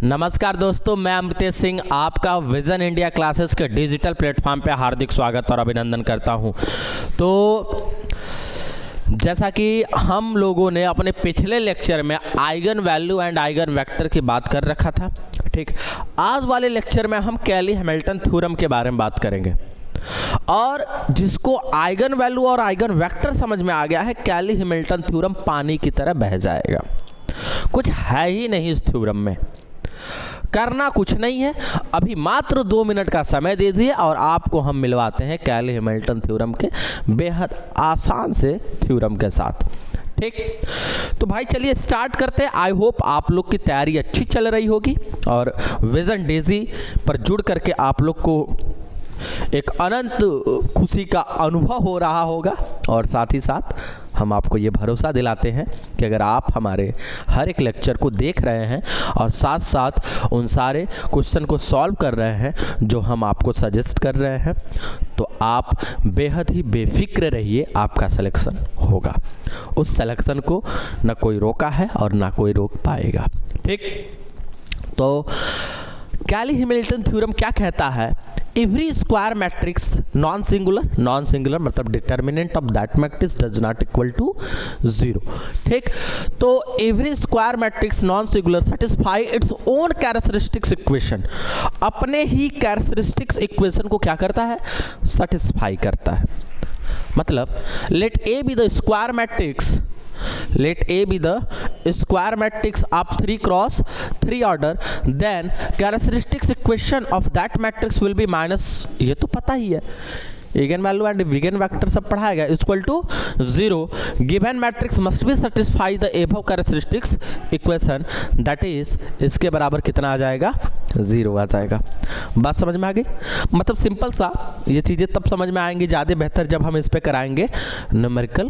नमस्कार दोस्तों, मैं अमृतेश सिंह आपका विजन इंडिया क्लासेस के डिजिटल प्लेटफॉर्म पे हार्दिक स्वागत और अभिनंदन करता हूं। तो जैसा कि हम लोगों ने अपने पिछले लेक्चर में eigen value and eigen vector की बात कर रखा था, ठीक। आज वाले लेक्चर में हम कैली हैमिल्टन थ्योरम के बारे में बात करेंगे और जिसको आइगन वैल्यू और आइगन वेक्टर समझ में आ गया है, कैली हैमिल्टन थ्योरम पानी की तरह बह जाएगा। कुछ है ही नहीं इस थ्योरम में, करना कुछ नहीं है। अभी मात्र 2 मिनट का समय दीजिए और आपको हम मिलवाते हैं कैली हैमिल्टन थ्योरम के बेहद आसान से थ्योरम के साथ, ठीक। तो भाई चलिए स्टार्ट करते हैं। आई होप आप लोग की तैयारी अच्छी चल रही होगी और विजन डेजी पर जुड़ करके आप लोग को एक अनंत खुशी का अनुभव हो रहा होगा। और साथ ही साथ हम आपको ये भरोसा दिलाते हैं कि अगर आप हमारे हर एक लेक्चर को देख रहे हैं और साथ साथ उन सारे क्वेश्चन को सॉल्व कर रहे हैं जो हम आपको सजेस्ट कर रहे हैं, तो आप बेहद ही बेफिक्र रहिए, आपका सिलेक्शन होगा। उस सिलेक्शन को ना कोई रोका है और ना कोई रोक पाएगा, ठीक। तो कैली हैमिल्टन थ्योरम क्या कहता है? Every square matrix non singular मतलब determinant of that matrix does not equal to 0, ठीक। तो every square matrix non singular satisfy its own characteristics equation, अपने ही कैरेक्टरिस्टिक्स इक्वेशन को क्या करता है? सेटिस्फाई करता है। मतलब let A be the square matrix, let A be the square matrix of 3 cross 3 order, then characteristics equation of that matrix will be minus, ये तो पता ही है, eigenvalue and eigenvector सब पढ़ाया गया, equal to 0। Given matrix must be satisfy the above characteristics equation, that is इसके बराबर कितना आ जाएगा? 0 आ जाएगा। बात समझ में आ गई? मतलब सिंपल सा, ये चीज़ें तब समझ में आएंगी ज़्यादा बेहतर जब हम इस पे कराएंगे न्यूमेरिकल,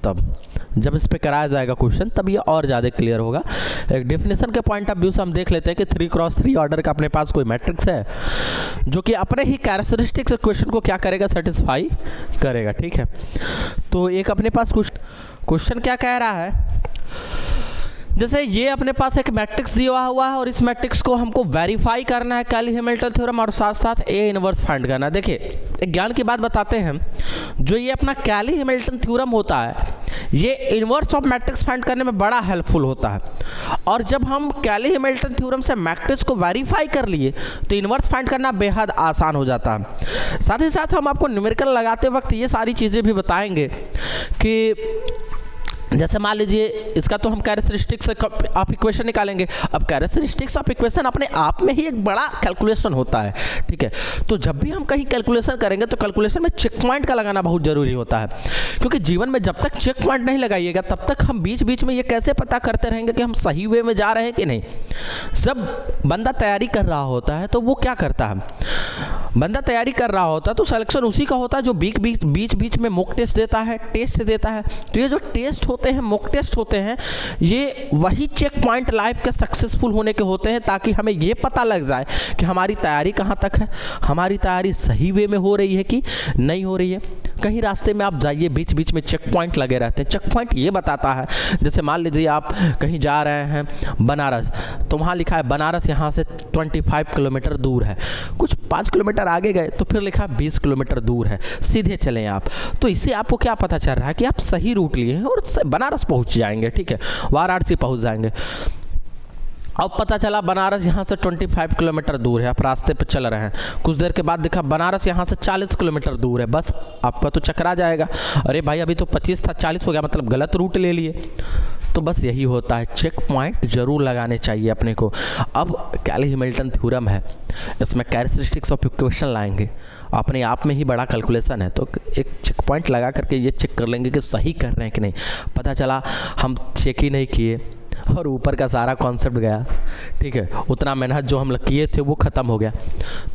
तब जब इस पे कराया जाएगा क्वेश्चन तब ये और ज़्यादा क्लियर होगा। एक डेफिनेशन के पॉइंट ऑफ व्यू से हम देख लेते हैं कि 3 क्रॉस 3 ऑर्डर का अपने पास कोई मैट्रिक्स है जो कि अपने ही कैरेक्टरिस्टिक्स इक्वेशन को क्या करेगा? सेटिस्फाई करेगा, ठीक है। तो एक अपने पास क्वेश्चन क्या कह रहा है, जैसे ये अपने पास एक मैट्रिक्स दिया हुआ है और इस मैट्रिक्स को हमको वेरीफाई करना है कैली हैमिल्टन थ्योरम और साथ साथ ए इनवर्स फाइंड करना है। देखिए एक ज्ञान की बात बताते हैं, जो ये अपना कैली हैमिल्टन थ्योरम होता है ये इनवर्स ऑफ मैट्रिक्स फाइंड करने में बड़ा हेल्पफुल होता है। और जब हम कैली हैमिल्टन थ्योरम से मैट्रिक्स को वेरीफाई कर लिए तो इनवर्स फाइंड करना बेहद आसान हो जाता है। साथ ही साथ हम आपको न्यूमेरिकल लगाते वक्त ये सारी चीज़ें भी बताएंगे कि जैसे मान लीजिए इसका तो हम कैरेक्टरिस्टिक्स ऑफ इक्वेशन निकालेंगे। अब कैरेक्टरिस्टिक्स ऑफ इक्वेशन अपने आप में ही एक बड़ा कैलकुलेशन होता है, ठीक है। तो जब भी हम कहीं कैलकुलेशन करेंगे तो कैलकुलेशन में चेक पॉइंट का लगाना बहुत ज़रूरी होता है, क्योंकि जीवन में जब तक चेक पॉइंट नहीं लगाइएगा तब तक हम बीच बीच में ये कैसे पता करते रहेंगे कि हम सही वे में जा रहे हैं कि नहीं। जब बंदा तैयारी कर रहा होता है तो वो क्या करता है, बंदा तैयारी कर रहा होता है तो सिलेक्शन उसी का होता है जो बीच बीच में मॉक टेस्ट देता है, टेस्ट देता है। तो ये जो टेस्ट होते हैं, मॉक टेस्ट होते हैं, ये वही चेक पॉइंट लाइफ के सक्सेसफुल होने के होते हैं, ताकि हमें ये पता लग जाए कि हमारी तैयारी कहाँ तक है, हमारी तैयारी सही वे में हो रही है कि नहीं हो रही है। कहीं रास्ते में आप जाइए, बीच बीच में चेक पॉइंट लगे रहते हैं। चेक पॉइंट ये बताता है, जैसे मान लीजिए आप कहीं जा रहे हैं बनारस, तो वहाँ लिखा है बनारस यहाँ से 25 किलोमीटर दूर है। कुछ 5 किलोमीटर आगे गए तो फिर लिखा 20 किलोमीटर दूर है, सीधे चलें आप। तो इससे आपको क्या पता चल रहा है कि आप सही रूट लिए हैं और बनारस पहुँच जाएंगे, ठीक है, वाराणसी पहुँच जाएंगे। अब पता चला बनारस यहाँ से 25 किलोमीटर दूर है, आप रास्ते पे चल रहे हैं, कुछ देर के बाद देखा बनारस यहाँ से 40 किलोमीटर दूर है। बस आपका तो चकरा जाएगा, अरे भाई अभी तो 25 था 40 हो गया, मतलब गलत रूट ले लिए। तो बस यही होता है, चेक पॉइंट जरूर लगाने चाहिए अपने को। अब कैली हैमिल्टन थ्योरम है, इसमें कैरेक्टरिस्टिक्स ऑफ इक्वेशन लाएंगे, अपने आप में ही बड़ा कैलकुलेशन है। तो एक चेक पॉइंट लगा करके ये चेक कर लेंगे कि सही कर रहे हैं कि नहीं। पता चला हम चेक ही नहीं किए और ऊपर का सारा कॉन्सेप्ट गया, ठीक है, उतना मेहनत जो हम किए थे वो ख़त्म हो गया।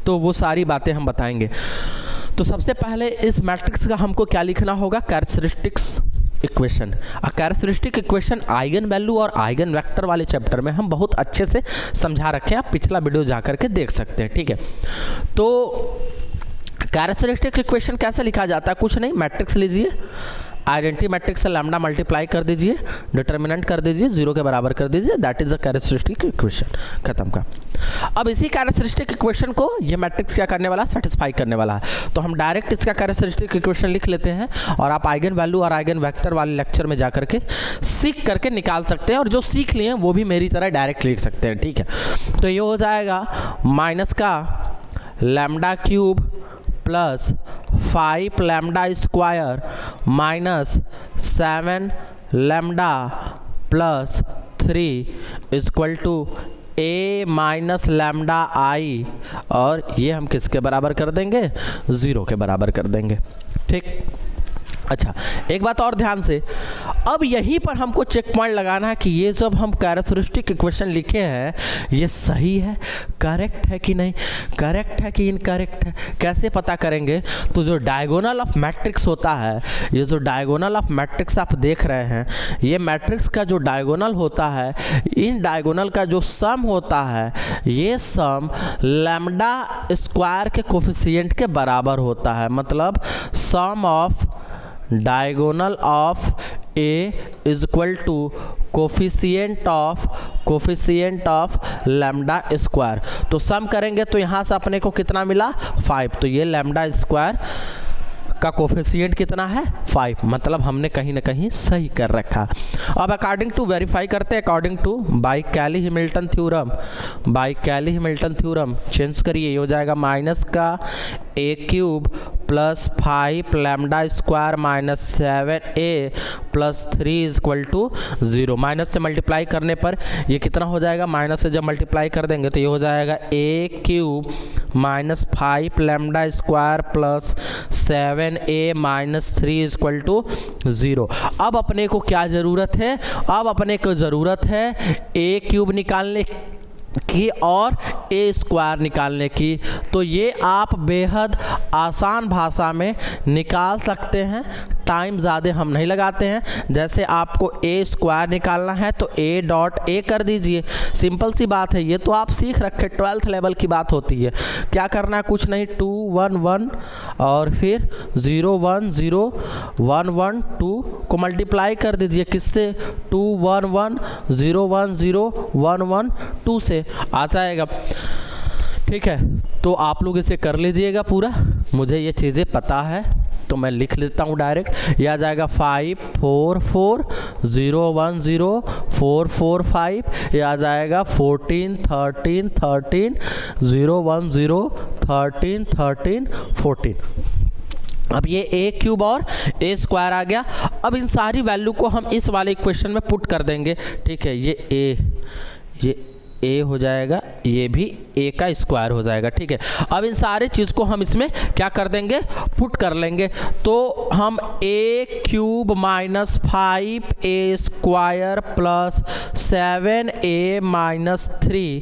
तो वो सारी बातें हम बताएंगे। तो सबसे पहले इस मैट्रिक्स का हमको क्या लिखना होगा? Characteristics equation. Characteristic equation eigen value और आइगन वेक्टर वाले चैप्टर में हम बहुत अच्छे से समझा रखे हैं, आप पिछला वीडियो जा करके देख सकते हैं, ठीक है। तो कैरेक्टरिस्टिक इक्वेशन कैसे लिखा जाता है? कुछ नहीं, मैट्रिक्स लीजिए, आइडेंटिटी मैट्रिक्स से लैम्डा मल्टीप्लाई कर दीजिए, डिटर्मिनेंट कर दीजिए, 0 के बराबर कर दीजिए, that is the characteristic equation. खत्म का। अब इसी कैरेक्टरिस्टिक इक्वेशन को ये मैट्रिक्स क्या करने वाला, सेटिस्फाई करने वाला है। तो हम डायरेक्ट इसका कैरेक्टरिस्टिक इक्वेशन लिख लेते हैं और आप आइगन वैल्यू और आइगन वेक्टर वाले लेक्चर में जाकर के सीख करके निकाल सकते हैं, और जो सीख लिए हैं वो भी मेरी तरह डायरेक्ट लिख सकते हैं। ठीक है, तो ये हो जाएगा माइनस का lambda cube plus 5 lambda square minus 7 lambda plus 3 equal to a minus lambda I, और ये हम किसके बराबर कर देंगे, 0 के बराबर कर देंगे। ठीक, अच्छा एक बात और ध्यान से, अब यहीं पर हमको चेक पॉइंट लगाना है कि ये जब हम कैरेक्टरिस्टिक इक्वेशन लिखे हैं ये सही है, करेक्ट है कि नहीं, करेक्ट है कि इनकरेक्ट है। कैसे पता करेंगे, तो जो डायगोनल ऑफ मैट्रिक्स होता है, ये जो डायगोनल ऑफ मैट्रिक्स आप देख रहे हैं, ये मैट्रिक्स का जो डायगोनल होता है, इन डायगोनल का जो सम होता है, ये सम लैम्डा स्क्वायर के कोफिशिएंट के बराबर होता है। मतलब sum of diagonal of A is equal to coefficient of lambda square. तो सम करेंगे तो यहाँ से अपने को कितना मिला, 5। तो ये लैम्डा स्क्वायर का कोफिशिएंट कितना है, 5। मतलब हमने कहीं ना कहीं सही कर रखा। अब अकॉर्डिंग टू वेरीफाई करते हैं, according to by Cayley Hamilton theorem change करिए, ये हो जाएगा माइनस का a cube plus 5 lambda square minus 7a plus 3 equal to 0। Minus से मल्टीप्लाई करने पर ये कितना हो जाएगा, माइनस से जब मल्टीप्लाई कर देंगे तो ये हो जाएगा a cube minus 5 lambda square plus 7a minus 3 equal to 0। अब अपने को क्या ज़रूरत है, अब अपने को ज़रूरत है a क्यूब निकालने की और ए स्क्वायर निकालने की। तो ये आप बेहद आसान भाषा में निकाल सकते हैं, टाइम ज़्यादा हम नहीं लगाते हैं। जैसे आपको ए स्क्वायर निकालना है तो ए डॉट ए कर दीजिए, सिंपल सी बात है। ये तो आप सीख रखे, 12th लेवल की बात होती है। क्या करना है, कुछ नहीं, 2 1 1 और फिर 0 1 0 1 1 2 को मल्टीप्लाई कर दीजिए, किससे, 2 1 1 0 1 0 1 1 2 से आ जाएगा। ठीक है, तो आप लोग इसे कर लीजिएगा पूरा, मुझे ये चीज़ें पता है तो मैं लिख लेता हूँ डायरेक्ट। ये आ जाएगा 5 4 4 0 1 0 4 4 5। ये आ जाएगा 14 13 13 0 1 0 13 13 14। अब ये a क्यूब और a स्क्वायर आ गया। अब इन सारी वैल्यू को हम इस वाले इक्वेशन में पुट कर देंगे। ठीक है, ये a हो जाएगा, ये भी a का स्क्वायर हो जाएगा। ठीक है, अब इन सारे चीज़ को हम इसमें क्या कर देंगे, पुट कर लेंगे। तो हम a cube minus 5a square plus 7a minus 3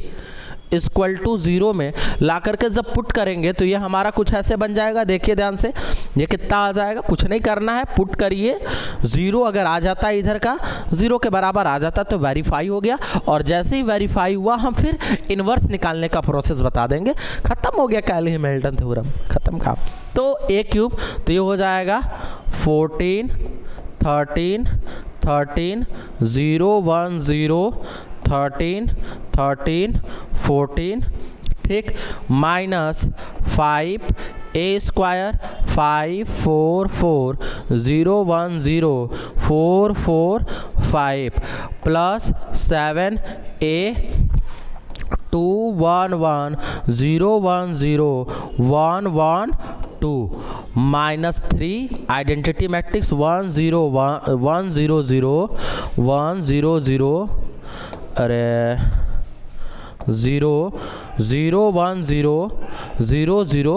equal to 0 में ला करके जब पुट करेंगे तो ये हमारा कुछ ऐसे बन जाएगा। देखिए ध्यान से, ये कितना आ जाएगा, कुछ नहीं करना है, पुट करिए। 0 अगर आ जाता है इधर का, 0 के बराबर आ जाता तो वेरीफाई हो गया, और जैसे ही वेरीफाई हुआ हम फिर इन्वर्स निकालने का प्रोसेस बता देंगे। खत्म हो गया कैली हैमिल्टन थ्योरम, खत्म काम। तो a क्यूब, तो ये हो जाएगा 14 13 13 0 1 0 13 13 14। ठीक, minus 5a square 5 4 4 0 1 0 4 4 5 plus 7a 2 1 1 0 1 0 1 1 2 minus 3 identity matrix 1 0 1 0 0 1 0 0 अरे 0 0 1 0 0 0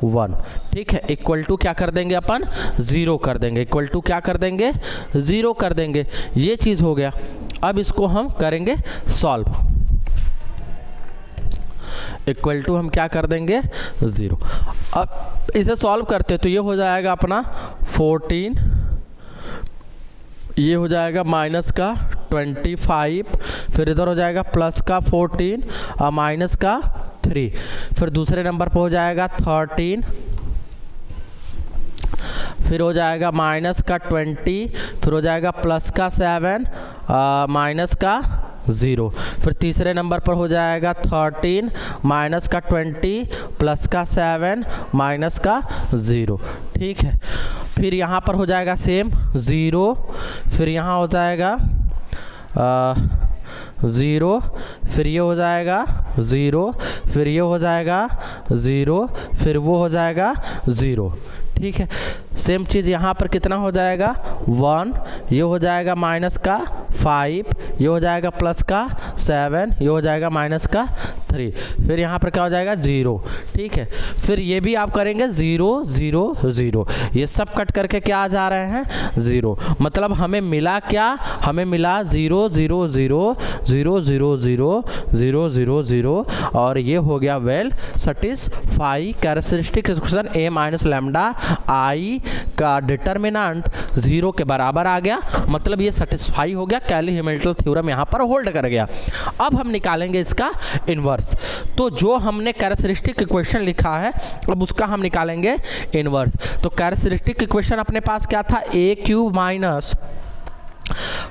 1। ठीक है, इक्वल टू क्या कर देंगे अपन, 0 कर देंगे। इक्वल टू क्या कर देंगे, 0 कर देंगे। ये चीज़ हो गया। अब इसको हम करेंगे सॉल्व। इक्वल टू हम क्या कर देंगे, 0। अब इसे सॉल्व करते तो ये हो जाएगा अपना 14, ये हो जाएगा माइनस का 25, फिर इधर हो जाएगा प्लस का 14 और माइनस का 3, फिर दूसरे नंबर पर हो जाएगा 13, फिर हो जाएगा माइनस का 20, फिर हो जाएगा प्लस का 7, माइनस का 0। फिर तीसरे नंबर पर हो जाएगा 13 माइनस का 20 प्लस का 7 माइनस का 0। ठीक है, फिर यहाँ पर हो जाएगा सेम 0, फिर यहाँ हो जाएगा 0, फिर ये हो जाएगा 0, फिर ये हो जाएगा 0, फिर वो हो जाएगा 0। ठीक है, सेम चीज़ यहाँ पर कितना हो जाएगा 1, ये हो जाएगा माइनस का 5, ये हो जाएगा प्लस का 7, ये हो जाएगा माइनस का 3, फिर यहाँ पर क्या हो जाएगा 0। ठीक है, फिर ये भी आप करेंगे 0 0 0, ये सब कट करके क्या आ जा रहे हैं 0। मतलब हमें मिला क्या, हमें मिला 0 0 0 0 0 0 0 0 0, और ये हो गया well satisfy characteristic equation a minus lambda I का डिटर्मिनेंट 0 के बराबर आ गया। मतलब ये सेटिस्फाई हो गया, कैली हैमिल्टन थ्योरम यहाँ पर होल्ड कर गया। अब हम निकालेंगे इसका इन्वर्स। तो जो हमने कैरेक्टरिस्टिक इक्वेशन लिखा है अब उसका हम निकालेंगे इन्वर्स। तो कैरेक्टरिस्टिक इक्वेशन अपने पास क्या था, a cube minus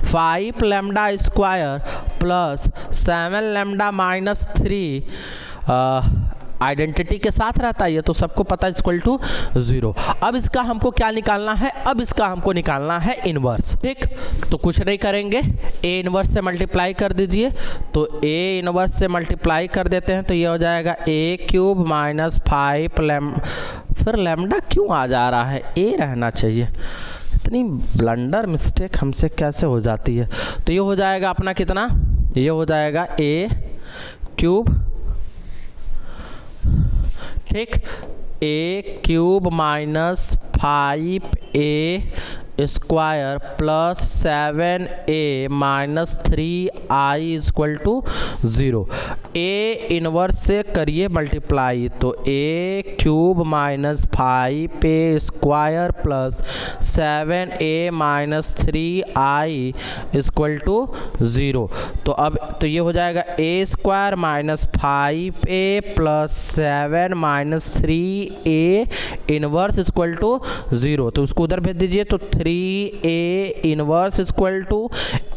5 lambda square plus 7 lambda minus 3 identity के साथ रहता है, ये तो सबको पता है, इक्वल टू 0। अब इसका हमको क्या निकालना है, अब इसका हमको निकालना है इन्वर्स। ठीक, तो कुछ नहीं करेंगे, a इन्वर्स से मल्टीप्लाई कर दीजिए। तो a इन्वर्स से मल्टीप्लाई कर देते हैं तो ये हो जाएगा a क्यूब माइनस 5 फिर लैम्डा क्यों आ जा रहा है, a रहना चाहिए, इतनी ब्लंडर मिस्टेक हमसे कैसे हो जाती है। तो ये हो जाएगा अपना कितना, ये हो जाएगा a क्यूब, ठीक, a cube minus 5a square plus 7a minus 3i equal to 0। a inverse से करिए मल्टीप्लाई, तो a cube minus 5a square plus 7a minus 3i equal to 0। तो अब तो ये हो जाएगा a square minus 5a plus 7 minus 3a inverse equal to 0। तो उसको उधर भेज दीजिए, तो 3a inverse equal to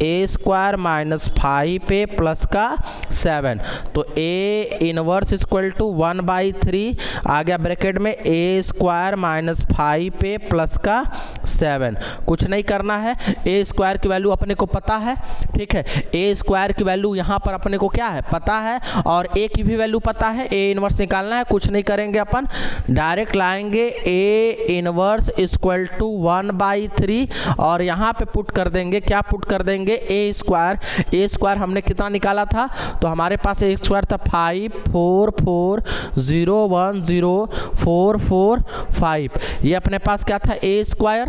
a square minus 5a plus का 7। तो a इन्वर्स इक्वल टू 1/3 आ गया ब्रैकेट में, a square minus 5a plus का 7। कुछ नहीं करना है, a स्क्वायर की वैल्यू अपने को पता है। ठीक है, a स्क्वायर की वैल्यू यहाँ पर अपने को क्या है पता है, और a की भी वैल्यू पता है, a इन्वर्स निकालना है। कुछ नहीं करेंगे, अपन डायरेक्ट लाएंगे a इन्वर्स इक्वल टू 1/3 और यहाँ पे पुट कर देंगे, क्या पुट कर देंगे, a स्क्वायर हमने कितना निकाला था, तो हमारे पास a स्क्वायर था 5 4 4 0 1 0 4 4 5। ये अपने पास क्या था a स्क्वायर,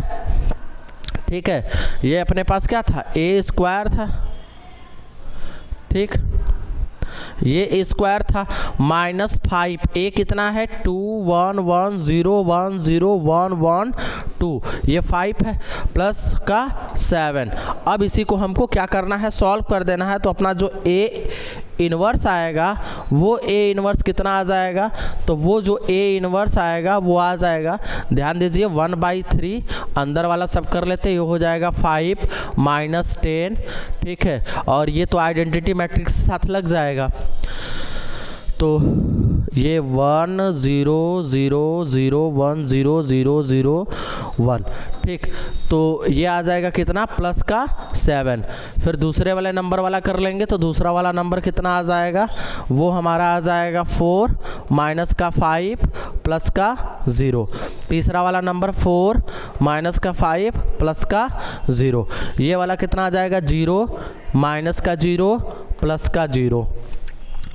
ठीक है, ये अपने पास क्या था a स्क्वायर था, ठीक, ये a स्क्वायर था माइनस 5, a कितना है 2 1 1 0 1 0 1 1 2, ये 5 है प्लस का 7। अब इसी को हमको क्या करना है, सॉल्व कर देना है। तो अपना जो a इन्वर्स आएगा वो a इन्वर्स कितना आ जाएगा, तो वो जो a इन्वर्स आएगा वो आ जाएगा, ध्यान दीजिए 1/3, अंदर वाला सब कर लेते, ये हो जाएगा 5 माइनस 10। ठीक है, और ये तो आइडेंटिटी मैट्रिक्स के साथ लग जाएगा, तो ये 1 0 0 0 1 0 0 0 1। ठीक, तो ये आ जाएगा कितना प्लस का 7। फिर दूसरे वाले नंबर वाला कर लेंगे, तो दूसरा वाला नंबर कितना आ जाएगा, वो हमारा आ जाएगा 4 माइनस का 5 प्लस का 0। तीसरा वाला नंबर 4 माइनस का 5 प्लस का 0। ये वाला कितना आ जाएगा 0 माइनस का 0 प्लस का 0,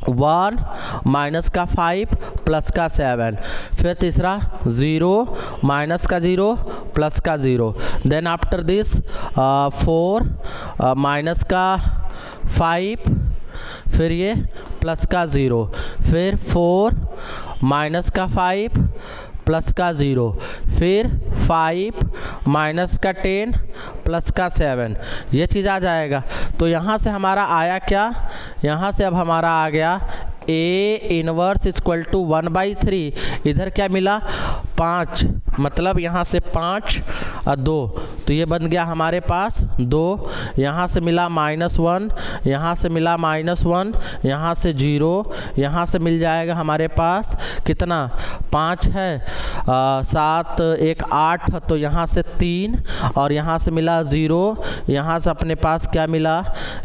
1 माइनस का 5 प्लस का 7। फिर तीसरा 0 माइनस का 0 प्लस का 0। देन आफ्टर दिस 4 माइनस का 5, फिर ये प्लस का 0, फिर 4 माइनस का 5 प्लस का 0, फिर 5 माइनस का 10 प्लस का 7। ये चीज़ आ जाएगा। तो यहाँ से हमारा आया क्या, यहाँ से अब हमारा आ गया a इन्वर्स इक्वल टू 1/3, इधर क्या मिला 5 मतलब यहाँ से 5 और 2, तो ये बन गया हमारे पास 2, यहाँ से मिला -1, यहाँ से मिला -1, यहाँ से 0, यहाँ से मिल जाएगा हमारे पास कितना 5 है, 7 1 8, तो यहाँ से 3 और यहाँ से मिला 0, यहाँ से अपने पास क्या मिला,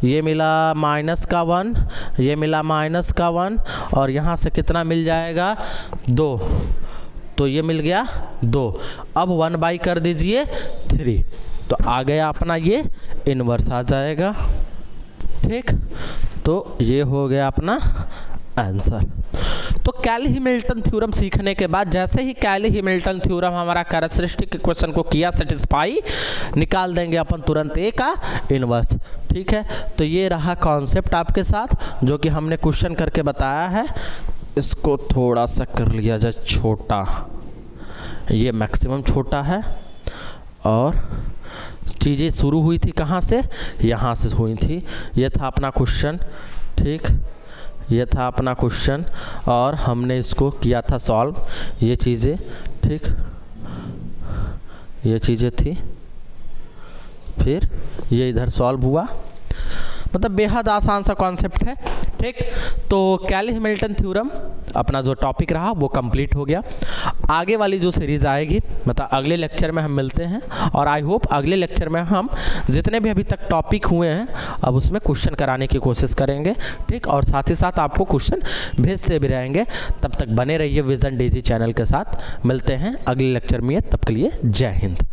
ये मिला -1, ये मिला -1 और यहाँ से कितना मिल जाएगा 2, तो ये मिल गया 2। अब 1/, कर दीजिए 3, तो आ गया अपना ये इन्वर्स आ जाएगा। ठीक, तो ये हो गया अपना आंसर। तो कैली-हैमिल्टन थ्योरम सीखने के बाद जैसे ही कैली-हैमिल्टन थ्योरम हमारा कैरेक्टरिस्टिक इक्वेशन को किया सेटिस्फाई, निकाल देंगे अपन तुरंत ए का इन्वर्स। ठीक है, तो ये रहा कॉन्सेप्ट आपके साथ जो कि हमने क्वेश्चन करके बताया है। इसको थोड़ा सा कर लिया जाए छोटा, ये मैक्सिमम छोटा है और चीज़ें शुरू हुई थी कहाँ से, यहाँ से हुई थी। ये था अपना क्वेश्चन। ठीक, ये था अपना क्वेश्चन और हमने इसको किया था सॉल्व, ये चीज़ें। ठीक, ये चीज़ें थी, फिर ये इधर सॉल्व हुआ, मतलब बेहद आसान सा कॉन्सेप्ट है। ठीक, तो कैली-हैमिल्टन थ्योरम अपना जो टॉपिक रहा वो कंप्लीट हो गया। आगे वाली जो सीरीज़ आएगी, मतलब अगले लेक्चर में हम मिलते हैं और आई होप अगले लेक्चर में हम जितने भी अभी तक टॉपिक हुए हैं अब उसमें क्वेश्चन कराने की कोशिश करेंगे। ठीक, और साथ ही साथ आपको क्वेश्चन भेजते भी रहेंगे। तब तक बने रहिए विजन डीजी चैनल के साथ। मिलते हैं अगले लेक्चर में, तब के लिए जय हिंद।